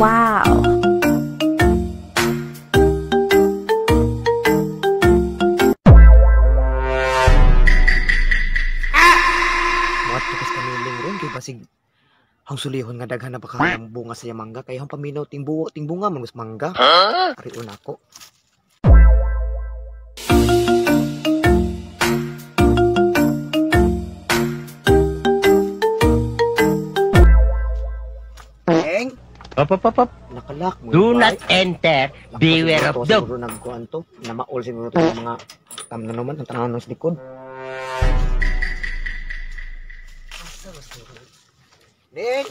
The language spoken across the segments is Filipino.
Wow! Muat tukas kaniling ron kay basig ang sulihon nga daghan na baka ng bunga sa mangga kay ang paminaw ting bunga man gus mangga. Ari una ko. Eng, Up. nakalak mo. Do not enter. Beware of dog. Siguro nagkuhan to. Namaol siguro to ng mga tam na naman ang tanaw ng likod. Ning!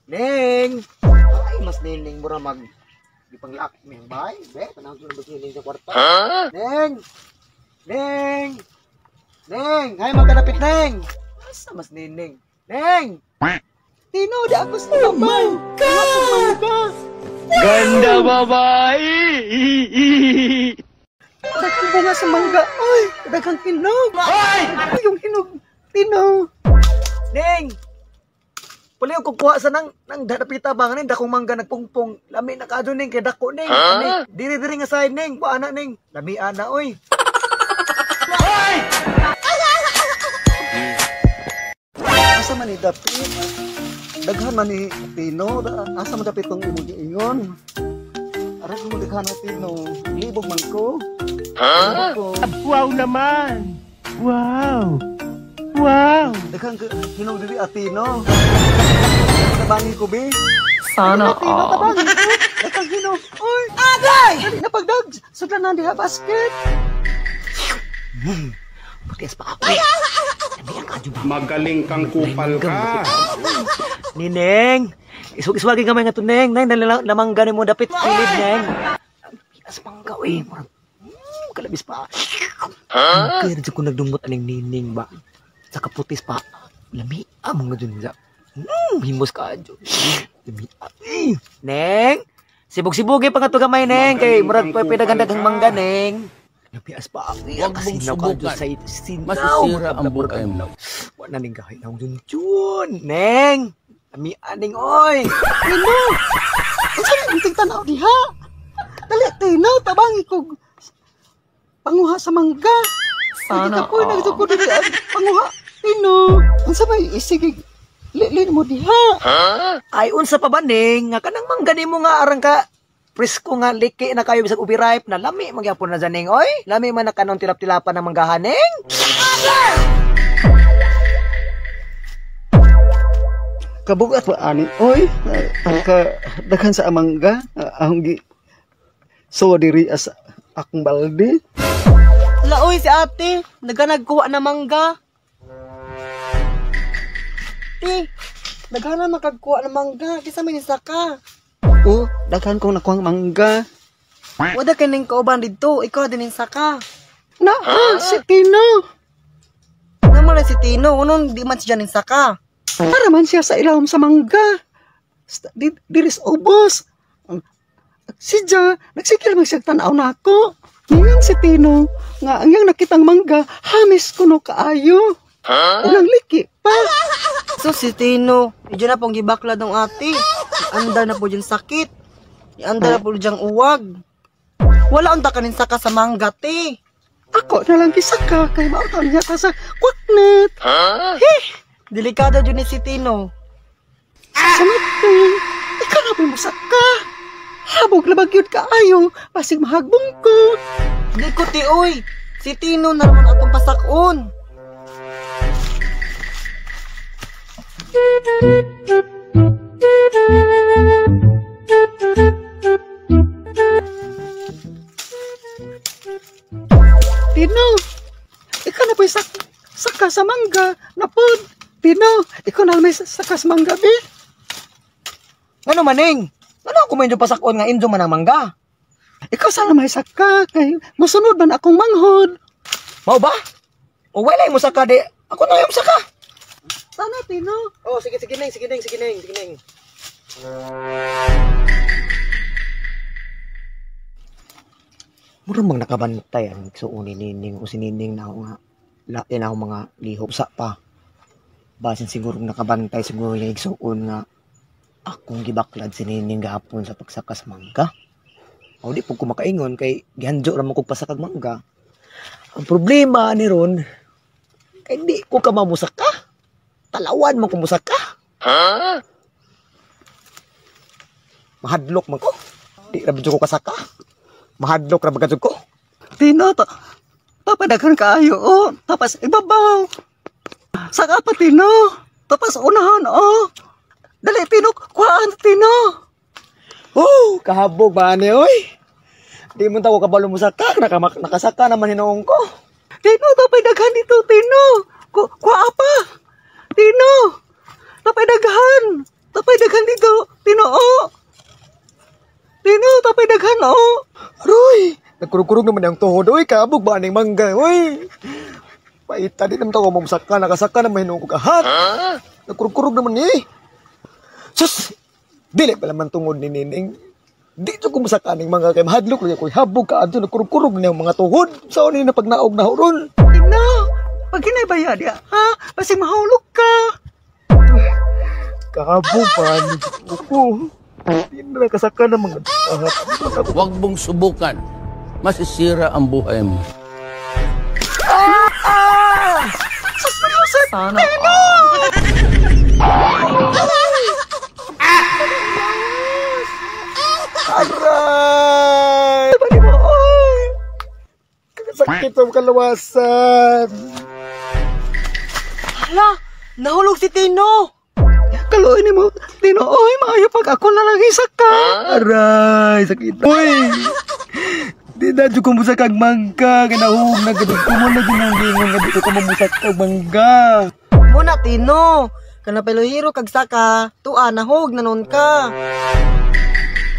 Ning! Ay, mas nining mo na mag... Di pang-lock mo yung bahay. Be, panahon ko na ba nining sa kwarta? Ning! Ning! Ning! Ay, magkalapit, Ning! Asa mas nining? Ning! Tino, di ako sa naman! God! Ganda babae! Dagang bunga sa mangga. Ay, dagang hinog. Ay, yung hinog. Tino. Ning! Puli yung kukuha sa nang darapita ba nga ning dakong mangga nagpungpong. Lami na kadyo ning kay dako ning. Diri-diri nga side ning. Kuana ning. Lami ana oy. Ay! Asa man ni dapit? Daghan man ni Tino. Asa man dapit kong imo giingon? Aras mo daghan na Tino. Libog man ko. Wow naman! Wow! Daghang hinog diri Tino. Tabangi ko be. Sana Tino all. tabangi ko. Daghang hinog. Oy, agay! Napagdag. Sudlan na diha basket. Pagkes pa ako. Magaling kang kupal ka. Nineng, iswag-iswagi gamay nga to, Neng. Neng, lamang ganin mo dapit pilid, Neng. Pinas mangga, eh. Kalabis pa. Kaya rin ko nagdumot aning nining ba? Sa kaputis pa. Lami, among nga dun sa. Himos ka, adyo. Lami, Neng, sibog-sibugi pa nga to gamay, Neng. Kay murag pa pinagandang mangga, Neng. Napias pa ako. Huwag mong subukan. Sinaw. Masisira ang buhay mo. Wala ning kahit na dun chun. Neng! Ami aning oy! Tino! Ang saan yung tingtanaw diha? Dali, Tino! Tabangi ko panguha sa mangga. Sana ko nagtukod dili panguha. Tino! Ang saan may isig lilin mo diha? Ay, unsa pa ba, Neng? Nga kanang mangga ni mo nga arang ka presko nga liki na kayo bisag ubi ripe na lami magyapon na dyan, oy. Lami man na kanong tilap-tilapan ng manggahan, Neng. Kabugat ba ani, oy? Daghan sa amangga, ahong gi so diri as akong balde. Wala, oy, si ate. Nagkuha na mangga. Daghan na makagkuha na mangga. Kisa may nisaka. Oh, daghan kong nakuhang mangga. Wala ka ning kauban dito. Ikaw din nisaka. Si Tino. Naman na si Tino. Unong di man siya nisaka. Para man siya sa ilawom sa mangga. Diris ubos. Siya, nagsikil magsagtanaw na ako. Ngayon si Tino, nga ang yang nakitang mangga, hamis ko no kaayo. Unang liki pa. So si Tino, medyo na pong gibakla ng ate. Ianda na po dyan sakit. Ianda na po dyan uwag. Wala ang takanin saka sa mangga, te. Ako na lang kisaka, kay mautan niya ta sa kwaknet. Delikado dyan ni si Tino. Samit ko, ikaw na po musaka. Habog labag yun kaayo, pasig mahagbong ko. Di ko ti, oy. Si Tino na naman atong pasakon. Tino, ikaw na po saka sa mangga. Napod. Tino, ikaw na may saka sa mangga, be. Ano maning? Ano ako medyo pasakon nga injo man ang mangga? Ikaw sana may saka, kay masunod man akong manghod. Mau ba? O wala mo saka, di. Ako na yung saka. Sana, Tino. Oh, sige, Neng. Murang bang nakabantay ang suon ni Nining o si Nining na ako nga lain ako mga lihok sa pa. Basin siguro nakabantay siguro yung igsuon nga Akong gibaklad si Nining gahapon sa pagsakas mangga. O di po ko makaingon kay gihandyo ra mo kog pasakag mangga. Ang problema ni ron kay di ko ka mamusaka. Talawan mo ko musaka. Mahadlok man ko. Di ra ko kasaka. Mahadlok ra bagad ko. Tino, tapadaghan kaayo, oh. Tapos ibabaw. Saka pa, Tino. Tapos unahan, oh. Dali, Tino. Kuhaan, Tino. Oh, kahabog ba ni oy? Di mo tawo kabalo mo saka, nakasaka naman hinoong ko. Tino, tapadaghan dito, Tino. Kuha pa. Tino. Tapadaghan. Tapadaghan dito, Tino, oh. Tino, tapadaghan, oh. Aroy, nagkurug-kurug naman yung tuhod. Uy, kabog ba ning mangga? Uy, paita din naman tawo mo saka, nakasaka naman hinoong ko kahat. Nagkurug-kurug naman eh. Sus! Dili pala man tungod ni Nining. Dito ko masaka ning mga kay mahadlok lang ko habog ka adto nagkurug-kurug na yung mga tuhod. Sa ni na pag naog na horon. Tino, pag hinaybayad ya, ha? Kasi mahulog ka. Kahabog pa ni ko. Hindi na kasaka na mga ahat. Huwag mong subukan. Masisira ang buhay mo. Sana all. Aray! Bali mo, oy! Sakit ang kalawasan. Hala, nahulog si Tino. Kaluin mo, Tino, oy, maayo pag ako na lang isa ka. Aray, sakit. Uy! Di na dyan ko musa kag mangga. Kinahog na gadog ko mo na ginang-gingang nga dito ko mamusak kag mangga. Muna, Tino. Kana pelohiro kag saka, tua, nahog na nun ka.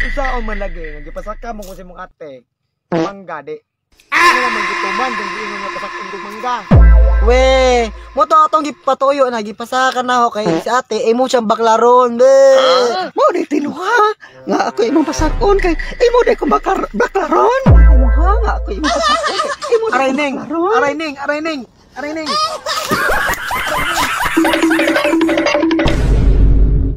Usaon man lagi, nagipasaka mo kung si mong ate. Mangga, di. Ano naman gituman, kung giingon nga pasakin kong mangga. We, mo to atong gipatuyo na gipasaka na ako kay si ate, imo siyang baklaron. Be. Mo di Tino ha? Nga ako imong pasakon kay imo di ko baklaron. Imo ha nga ako imo pasakon kay imo Aray ning, aray ning, aray ning, aray ning.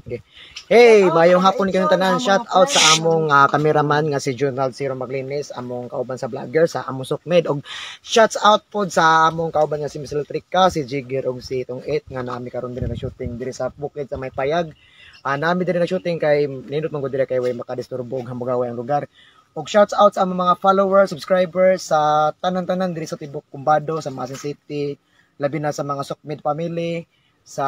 Okay. Hey, mayong hapon kayong tanan. Shout out sa among cameraman nga si Jonald Zero Maglinis, among kauban sa vlogger sa among Sukmed, og shouts out pod sa among kauban nga si Miss Electrica, si Jigger og si Itong 8 nga nami karon din na shooting diri sa bukid sa may payag. Nami din na shooting kay nindot man gud diri kay way makadisturbo og hamugaway ang lugar. Og shouts out sa among mga followers, subscribers sa tanan-tanan diri sa tibok Kumbado, sa Masin City, labi na sa mga Sukmed family, sa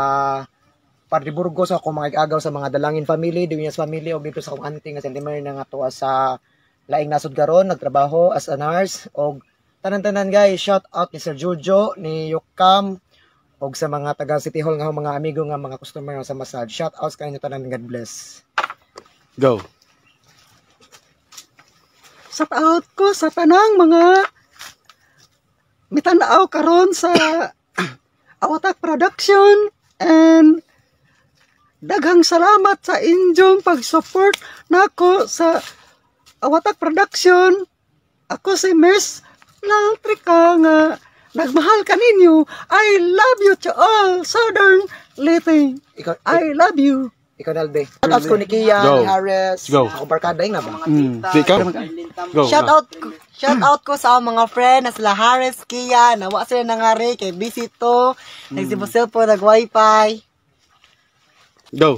Padre Burgos, ako mga agaw sa mga Dalangin family, Dueñas family, o dito sa akong auntie nga sentimer na nga tuwa sa laing nasod karon, nagtrabaho as a nurse, o tanan-tanan guys, shout out ni Sir Jojo, ni Yukam, o sa mga taga City Hall nga mga amigo nga mga customer nga sa massage. Shout out sa kanyo tanan, God bless. Go. Shout out ko sa tanang mga mitanaw karon sa Awatak Production, and daghang salamat sa inyong pag-support nako sa Awatak Production. Ako si Miss Electrica nga nagmahal kaninyo. I love you to all Southern Living. I love you. Ikaw Nalbe. Shout out ko ni Kia, Go. ni Harris, Go. ako barkada na ba? Di ka? Go. Shout out ko sa mga friend na sila Harris, Kia, nawa sila nangari kay Bisito, nagsibusil po nag-wifi. Go.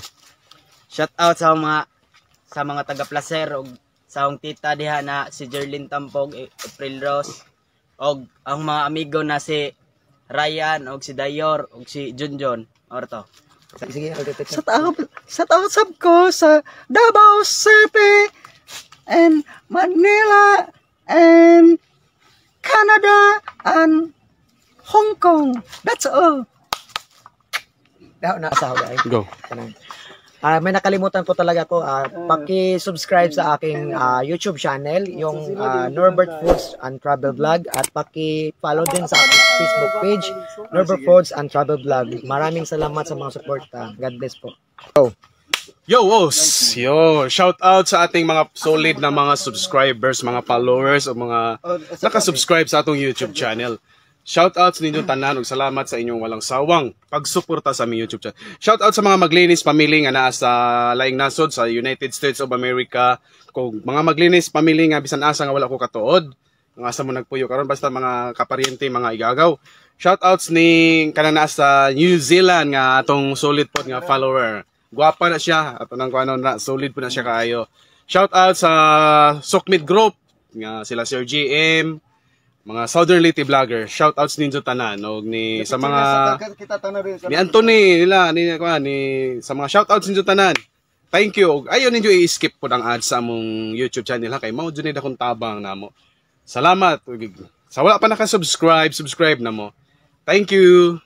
Shout out sa mga taga Placer og sa akong tita diha na si Jerlyn Tampog, April Rose, og ang mga amigo na si Ryan og si Dayor og si Junjon. Orto. Sige, Shout out sab ko sa Davao City and Manila and Canada and Hong Kong. That's all. Nasa ako ay. Go. May nakalimutan po talaga ko. Paki-subscribe sa aking YouTube channel, yung Norbert Foods and Travel Vlog, at paki-follow din sa aking Facebook page, Norbert Foods and Travel Vlog. Maraming salamat sa mga support. God bless po. Yo, Wos! Yo, shout out sa ating mga solid na mga subscribers, mga followers, o mga nakasubscribe sa atong YouTube channel. Shoutouts ninyo tanan ug salamat sa inyong walang sawang pagsuporta sa aming YouTube channel. Shoutout sa mga maglinis family nga naa sa laing nasod sa United States of America. Kung mga maglinis family nga bisan asa nga wala ko katuod, nga asa mo nagpuyo karon basta mga kaparyente, mga igagaw. Shoutouts ni kanana sa New Zealand nga atong solid pod nga follower. Guwapa na siya ato nang kuano na solid po na siya kaayo. Shoutout sa Sokmit Group nga sila Sir GM, mga Southern Leyte vlogger, shoutouts ninyo tanan og ni sa mga ni Anthony nila ni sa mga shoutouts ninyo tanan. Thank you. Ayaw ninyo i-skip po ang ads sa among YouTube channel ha kay mao jud akong tabang namo. Salamat. Sa wala pa naka-subscribe, subscribe na mo. Thank you.